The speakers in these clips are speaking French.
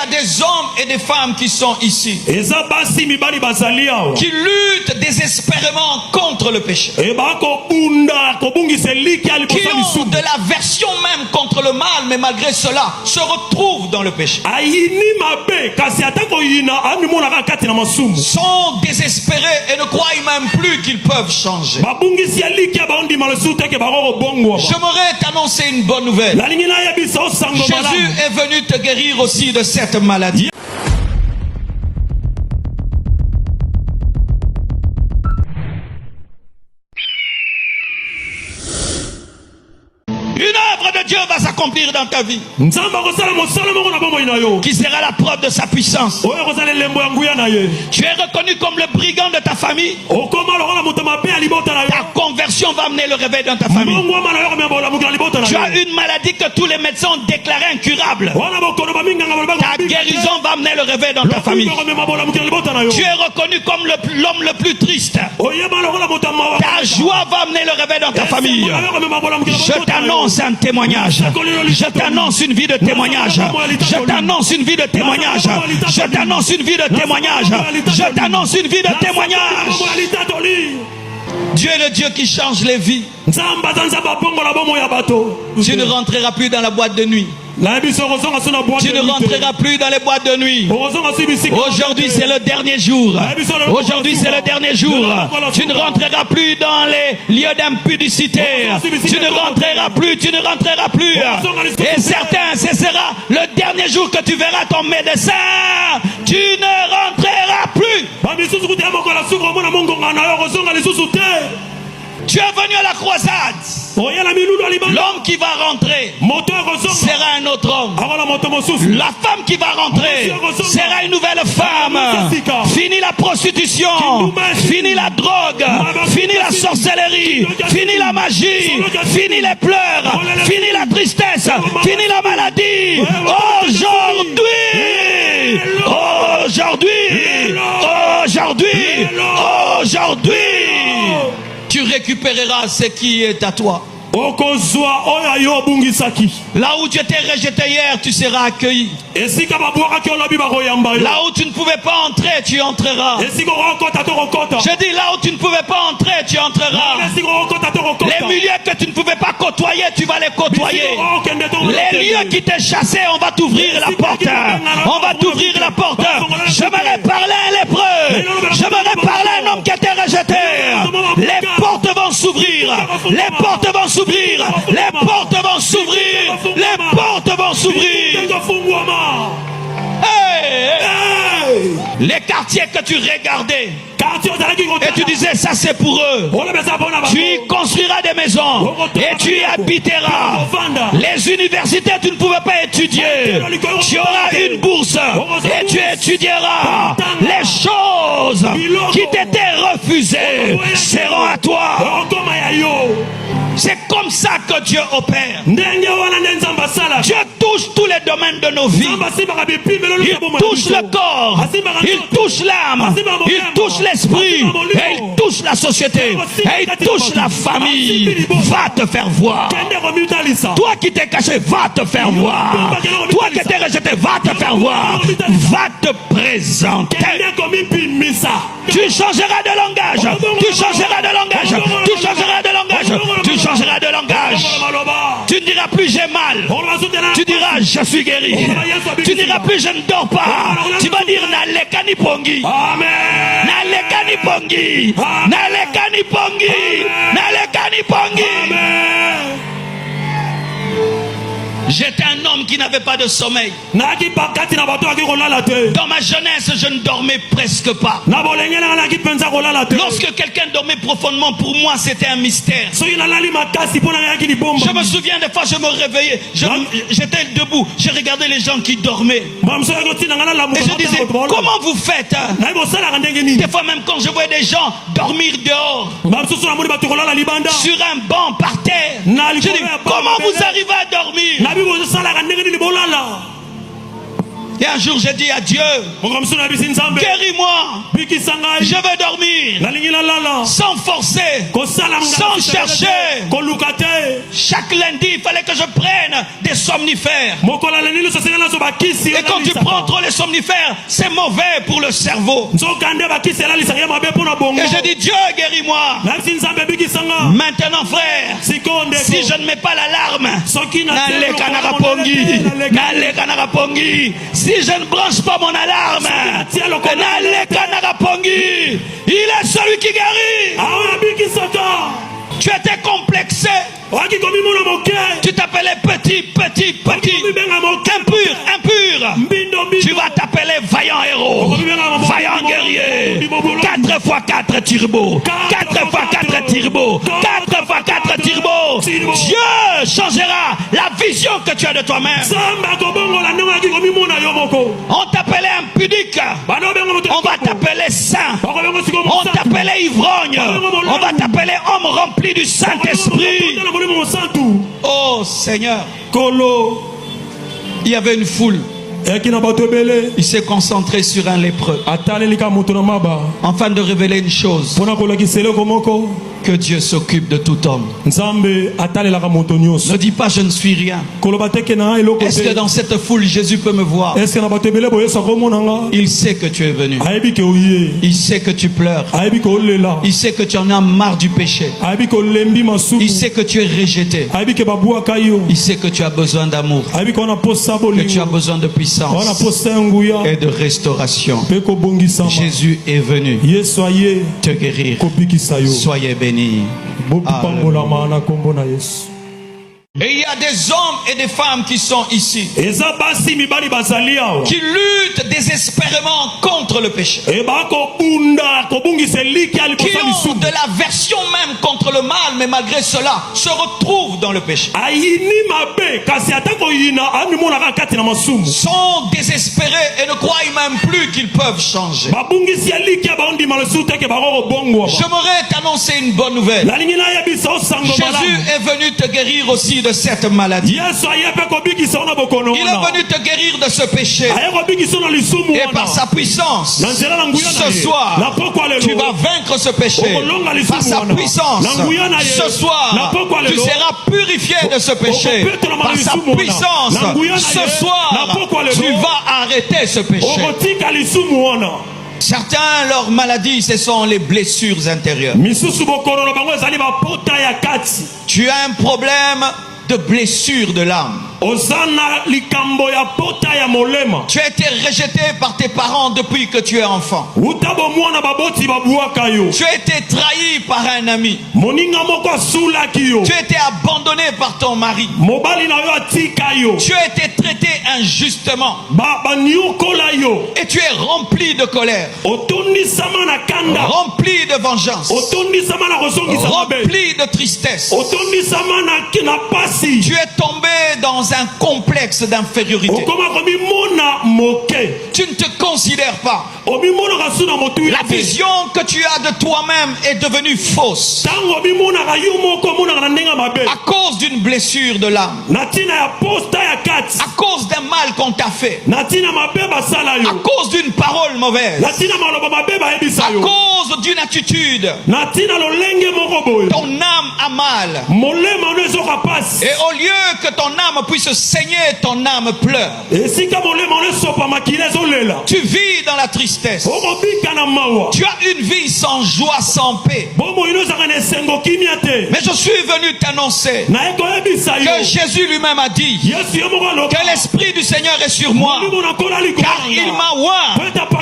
a des hommes et des femmes qui sont ici, qui luttent désespérément contre le péché, qui ont de l'aversion même contre le mal, mais malgré cela se retrouvent dans le péché, sont désespérés et ne croient même plus qu'ils peuvent changer. J'aimerais t'annoncer une bonne nouvelle. Jésus est venu te guérir aussi de cette maladie. Une œuvre de Dieu va s'accomplir dans ta vie, qui sera la preuve de sa puissance. Tu es reconnu comme le brigand de ta famille. Ta conversion va amener le réveil dans ta famille. Tu as une maladie que tous les médecins ont déclarée incurable. Ta guérison va amener le réveil dans ta famille. Tu es reconnu comme l'homme le plus triste. Ta joie va amener le réveil dans ta famille. Je t'annonce un témoignage. Je t'annonce une vie de témoignage. Je t'annonce une vie de témoignage. Je t'annonce une vie de témoignage. Je t'annonce une vie de témoignage. Dieu est le Dieu qui change les vies. Tu ne rentreras plus dans la boîte de nuit. Tu ne rentreras plus dans les boîtes de nuit. Aujourd'hui c'est le dernier jour. Aujourd'hui c'est le dernier jour. Tu ne rentreras plus dans les lieux d'impudicité. Tu ne rentreras plus, tu ne rentreras plus. Et certains, ce sera le dernier jour que tu verras ton médecin. Tu ne rentreras plus. Tu es venu à la croisade. L'homme qui va rentrer sera un autre homme. La femme qui va rentrer sera une nouvelle femme. Fini la prostitution, fini la drogue, fini la sorcellerie, fini la magie, fini les pleurs, fini la tristesse, fini la maladie. Aujourd'hui, tu récupéreras ce qui est à toi. Là où tu étais rejeté hier, tu seras accueilli. Là où tu ne pouvais pas entrer, tu entreras. Je dis là où tu ne pouvais pas entrer, tu entreras. Les milieux que tu ne pouvais pas côtoyer, tu vas les côtoyer. Les lieux qui t'ont chassé, on va t'ouvrir la porte. On va t'ouvrir la porte. J'aimerais parler à un lépreux. J'aimerais parler à un homme qui était rejeté. Les portes vont s'ouvrir. Les portes vont s'ouvrir. Les portes vont s'ouvrir. Les portes vont s'ouvrir. Les quartiers que tu regardais et tu disais ça c'est pour eux, tu y construiras des maisons et tu y habiteras. Les universités tu ne pouvais pas étudier, tu auras une bourse et tu étudieras. Les choses qui t'étaient refusées seront à toi. C'est comme ça que Dieu opère. Dieu touche tous les domaines de nos vies. Il touche le corps, il touche l'âme, il touche l'esprit, et il touche la société, et il touche la famille. Va te faire voir. Toi qui t'es caché, va te faire voir. Toi qui t'es rejeté, va te faire voir. Va te présenter. Tu changeras de langage. Tu changeras de langage. Tu changeras de langage. Tu changeras de langage. Tu ne diras plus j'ai mal. Tu diras je suis guéri. Tu ne diras plus je ne dors pas. Tu vas dire naleka ni pongi. Naleka ni pongi. Naleka ni pongi. Naleka ni pongi. J'étais un homme qui n'avait pas de sommeil. Dans ma jeunesse, je ne dormais presque pas. Lorsque quelqu'un dormait profondément, pour moi, c'était un mystère. Je me souviens des fois, je me réveillais, j'étais debout, je regardais les gens qui dormaient. Et je disais, comment vous faites? Des fois même quand je voyais des gens dormir dehors, sur un banc, par terre, je dis, comment vous arrivez à dormir? Et un jour j'ai dit à Dieu, guéris-moi, je veux dormir, sans forcer, sans chercher. Chaque lundi, il fallait que je prenne des somnifères. Et quand tu prends trop les somnifères, c'est mauvais pour le cerveau. Et j'ai dit, Dieu, guéris-moi. Maintenant, frère, si je ne mets pas l'alarme, si je ne branche pas mon alarme, il est celui qui guérit. Tu étais complexé. Tu t'appelais petit, impur. Tu vas t'appeler vaillant héros, vaillant guerrier. 4x4 turbo, 4x4 turbo, 4x4 turbo. Dieu changera la vision que tu as de toi-même. On t'appelait impudique, on va t'appeler saint. On t'appelait ivrogne, on va t'appeler homme rempli du Saint-Esprit. Oh Seigneur, il y avait une foule. Il s'est concentré sur un lépreux afin de révéler une chose, que Dieu s'occupe de tout homme. Ne dis pas je ne suis rien. Est-ce que dans cette foule Jésus peut me voir? Il sait que tu es venu. Il sait que tu pleures. Il sait que tu en as marre du péché. Il sait que tu es rejeté. Il sait que tu as besoin d'amour, que tu as besoin de puissance et de restauration. Jésus est venu te guérir. Soyez bénis. Et il y a des hommes et des femmes qui sont ici, qui luttent désespérément contre le péché, qui ont de l'aversion même contre le mal, mais malgré cela se retrouvent dans le péché, sont désespérés et ne croient même plus qu'ils peuvent changer. J'aimerais t'annoncer une bonne nouvelle. Jésus est venu te guérir aussi de cette maladie. Il est venu te guérir de ce péché. Et par sa puissance, ce soir, tu vas vaincre ce péché. Par sa puissance, ce soir, tu seras purifié de ce péché. Par sa puissance, ce soir, tu vas arrêter ce péché. Certains, leur maladie, ce sont les blessures intérieures. Tu as un problème de blessure de l'âme. Tu as été rejeté par tes parents depuis que tu es enfant. Tu as été trahi par un ami. Tu as été abandonné par ton mari. Tu as été traité injustement. Et tu es rempli de colère, rempli de vengeance, rempli de tristesse. Tu es tombé dans un complexe d'infériorité. Tu ne te considères pas. La vision que tu as de toi-même est devenue fausse à cause d'une blessure de l'âme, à cause d'un mal qu'on t'a fait, à cause d'une parole mauvaise, à cause d'une attitude. Ton âme a mal. Et au lieu que ton âme puisse saigner, ton âme pleure. Tu vis dans la tristesse. Tu as une vie sans joie, sans paix. Mais je suis venu t'annoncer que Jésus lui-même a dit que l'Esprit du Seigneur est sur moi, car il m'a oint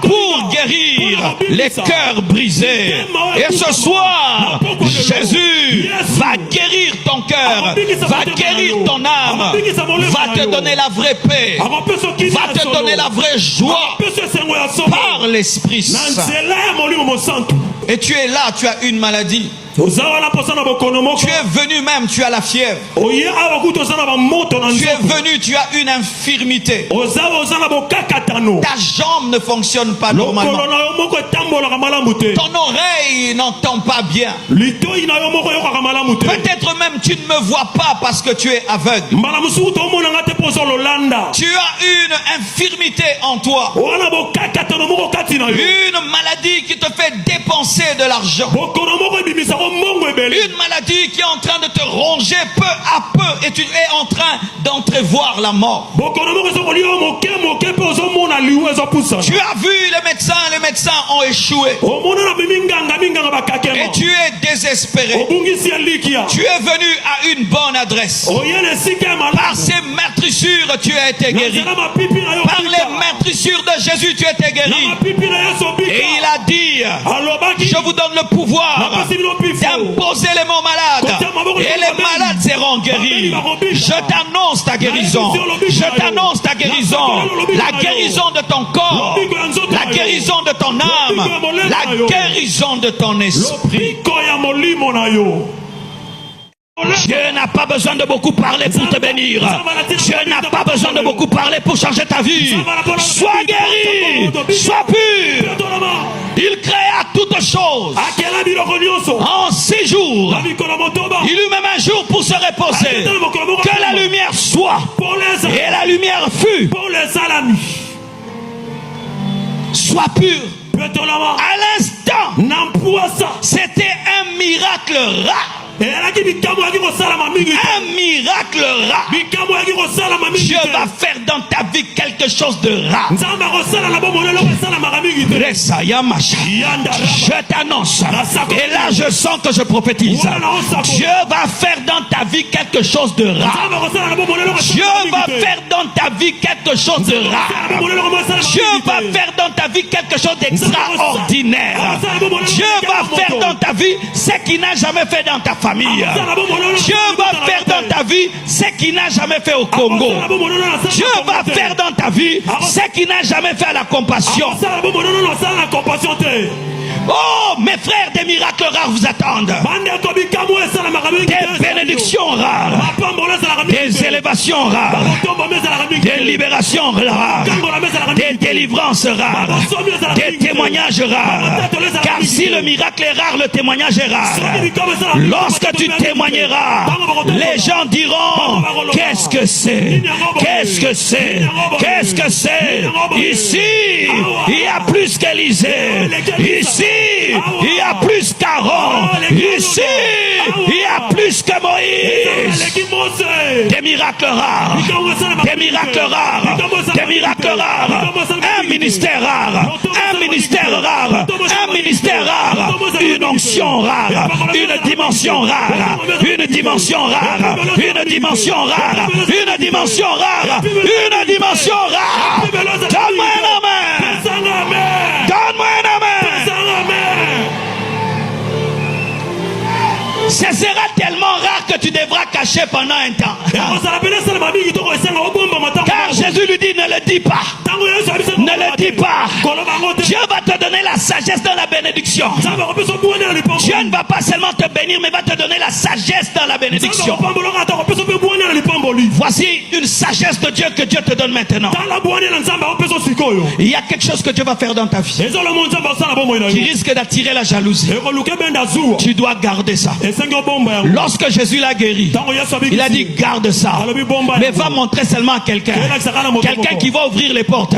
pour guérir les cœurs brisés. Et ce soir, Jésus va guérir ton cœur, va guérir ton âme, va te donner la vraie paix, va te donner la vraie joie par l'Esprit Saint. Et tu es là, tu as une maladie. Tu es venu même, tu as la fièvre. Tu es venu, tu as une infirmité. Ta jambe ne fonctionne pas normalement. Ton oreille n'entend pas bien. Peut-être même tu ne me vois pas parce que tu es aveugle. Tu as une infirmité en toi. Une maladie qui te fait dépenser de l'argent. Une maladie qui est en train de te ronger peu à peu et tu es en train d'entrevoir la mort. Tu as vu les médecins ont échoué. Et tu es désespéré. Tu es venu à une bonne adresse. Par ces meurtrissures, tu as été guéri. Par les meurtrissures de Jésus, tu as été guéri. Et il a dit, je vous donne le pouvoir d'imposer les mots malades. Et les malades seront guéris. Je t'annonce ta guérison. Je t'annonce ta guérison. La guérison de ton corps. La guérison de ton âme. La guérison de ton esprit. Dieu n'a pas besoin de beaucoup parler pour te bénir. Dieu n'a pas besoin de beaucoup parler pour changer ta vie. Sois guéri, sois pur. Il créa toutes choses en 6 jours. Il eut même un jour pour se reposer. Que la lumière soit. Et la lumière fut. Sois pur. À l'instant, c'était un miracle rare. Un miracle rare. Dieu va faire dans ta vie quelque chose de rare. Je t'annonce. Et là je sens que je prophétise. Dieu va faire dans ta vie quelque chose de rare. Dieu va faire dans ta vie quelque chose de rare. Dieu va faire dans ta vie quelque chose d'extraordinaire. Dieu va faire dans ta vie ce qu'il n'a jamais fait dans ta famille. Dieu va faire dans ta vie ce qu'il n'a jamais fait au Congo. Dieu va faire dans ta vie ce qu'il n'a jamais fait à la compassion. Oh, mes frères, des miracles rares vous attendent. Des bénédictions rares. Des élévations rares. Des libérations rares. Des délivrances rares. Des témoignages rares. Car si le miracle est rare, le témoignage est rare. Lorsque tu témoigneras, les gens diront: qu'est-ce que c'est? Qu'est-ce que c'est? Qu'est-ce que c'est? Ici, il y a plus qu'Élysée. Ici, il y a plus qu'Aaron. Ici, il y a plus que Moïse. Des miracles rares. Des miracles rares. Des miracles rares. Un ministère rare. Un ministère rare. Un ministère rare. Une onction rare. Une dimension rare. Une dimension rare. Une dimension rare. Une dimension rare. Une dimension rare. Donne-moi un amen. Donne-moi un amen. Ce sera tellement rare que tu devras cacher pendant un temps. Car Jésus lui dit: ne le dis pas. Ne le dis pas. Dieu va te donner la sagesse dans la bénédiction. Dieu ne va pas seulement te bénir, mais va te donner la sagesse dans la bénédiction. Voici une sagesse de Dieu que Dieu te donne maintenant. Il y a quelque chose que Dieu va faire dans ta vie qui risque d'attirer la jalousie. Tu dois garder ça. Lorsque Jésus l'a guéri, il a dit: garde ça, mais va montrer seulement à quelqu'un qui va ouvrir les portes.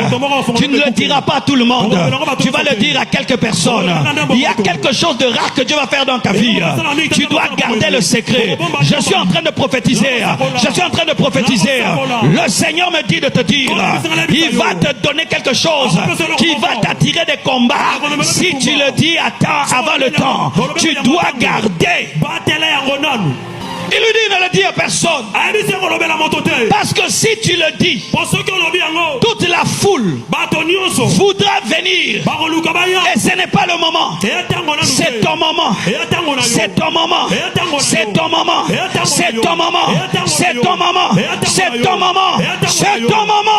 Tu ne le diras pas à tout le monde, tu vas le dire à quelques personnes. Il y a quelque chose de rare que Dieu va faire dans ta vie. Tu dois garder le secret. Je suis en train de prophétiser. Je suis en train de prophétiser. Le Seigneur me dit de te dire: il va te donner quelque chose qui va t'attirer des combats. Si tu le dis à temps, avant le temps, tu dois garder. Il lui dit: ne le dis à personne. Parce que si tu le dis, toute la foule voudra venir. Et ce n'est pas le moment. C'est ton moment. C'est ton moment. C'est ton moment. C'est ton moment. C'est ton moment. C'est ton moment. C'est ton moment.